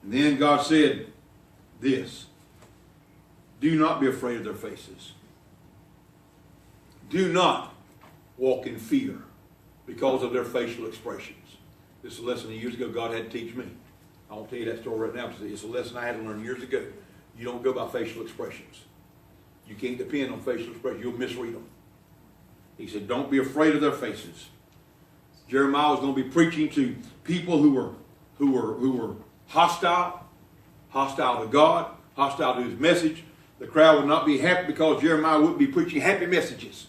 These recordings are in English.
And then God said this. Do not be afraid of their faces. Do not walk in fear because of their facial expressions. This is a lesson years ago God had to teach me. I won't tell you that story right now because it's a lesson I had to learn years ago. You don't go by facial expressions. You can't depend on facial expressions. You'll misread them. He said, don't be afraid of their faces. Jeremiah was going to be preaching to people who were hostile to God, hostile to his message. The crowd would not be happy because Jeremiah wouldn't be preaching happy messages.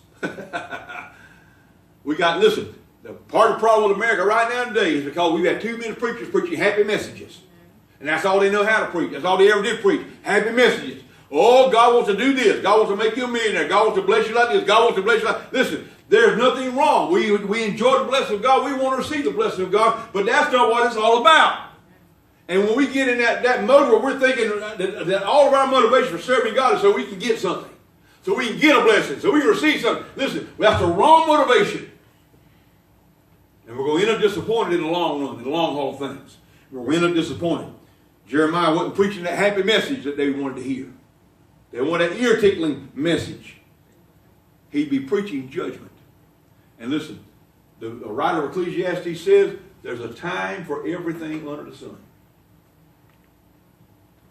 Listen, the part of the problem with America right now today is because we've had too many preachers preaching happy messages. And that's all they know how to preach. That's all they ever did preach. Happy messages. Oh, God wants to do this. God wants to make you a millionaire. God wants to bless you like this. God wants to bless you like this. Listen, there's nothing wrong. We enjoy the blessing of God. We want to receive the blessing of God. But that's not what it's all about. And when we get in that mode where we're thinking that all of our motivation for serving God is so we can get something. So we can get a blessing. So we can receive something. Listen, that's the wrong motivation. And we're going to end up disappointed in the long run, in the long haul of things. We're going to end up disappointed. Jeremiah wasn't preaching that happy message that they wanted to hear. They wanted that ear-tickling message. He'd be preaching judgment. And listen, the writer of Ecclesiastes says there's a time for everything under the sun.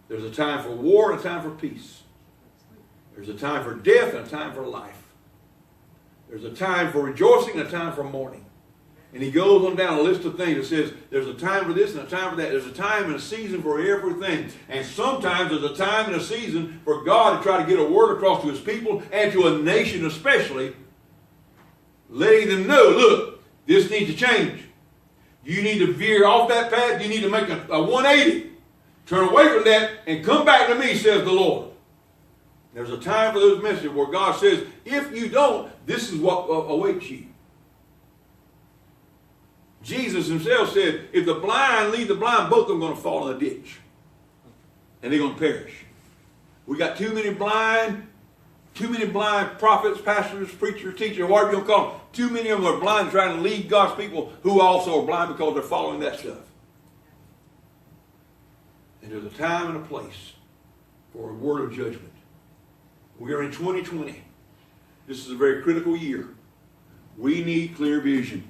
There's a time for war and a time for peace. There's a time for death and a time for life. There's a time for rejoicing and a time for mourning. And he goes on down a list of things that says there's a time for this and a time for that. There's a time and a season for everything. And sometimes there's a time and a season for God to try to get a word across to his people and to a nation especially, letting them know, look, this needs to change. You need to veer off that path. You need to make a 180. Turn away from that and come back to me, says the Lord. There's a time for those messages where God says, if you don't, this is what awaits you. Jesus himself said, if the blind lead the blind, both of them are going to fall in a ditch. And they're going to perish. We got too many blind prophets, pastors, preachers, teachers, whatever you want to call them. Too many of them are blind trying to lead God's people who also are blind because they're following that stuff. And there's a time and a place for a word of judgment. We are in 2020. This is a very critical year. We need clear vision.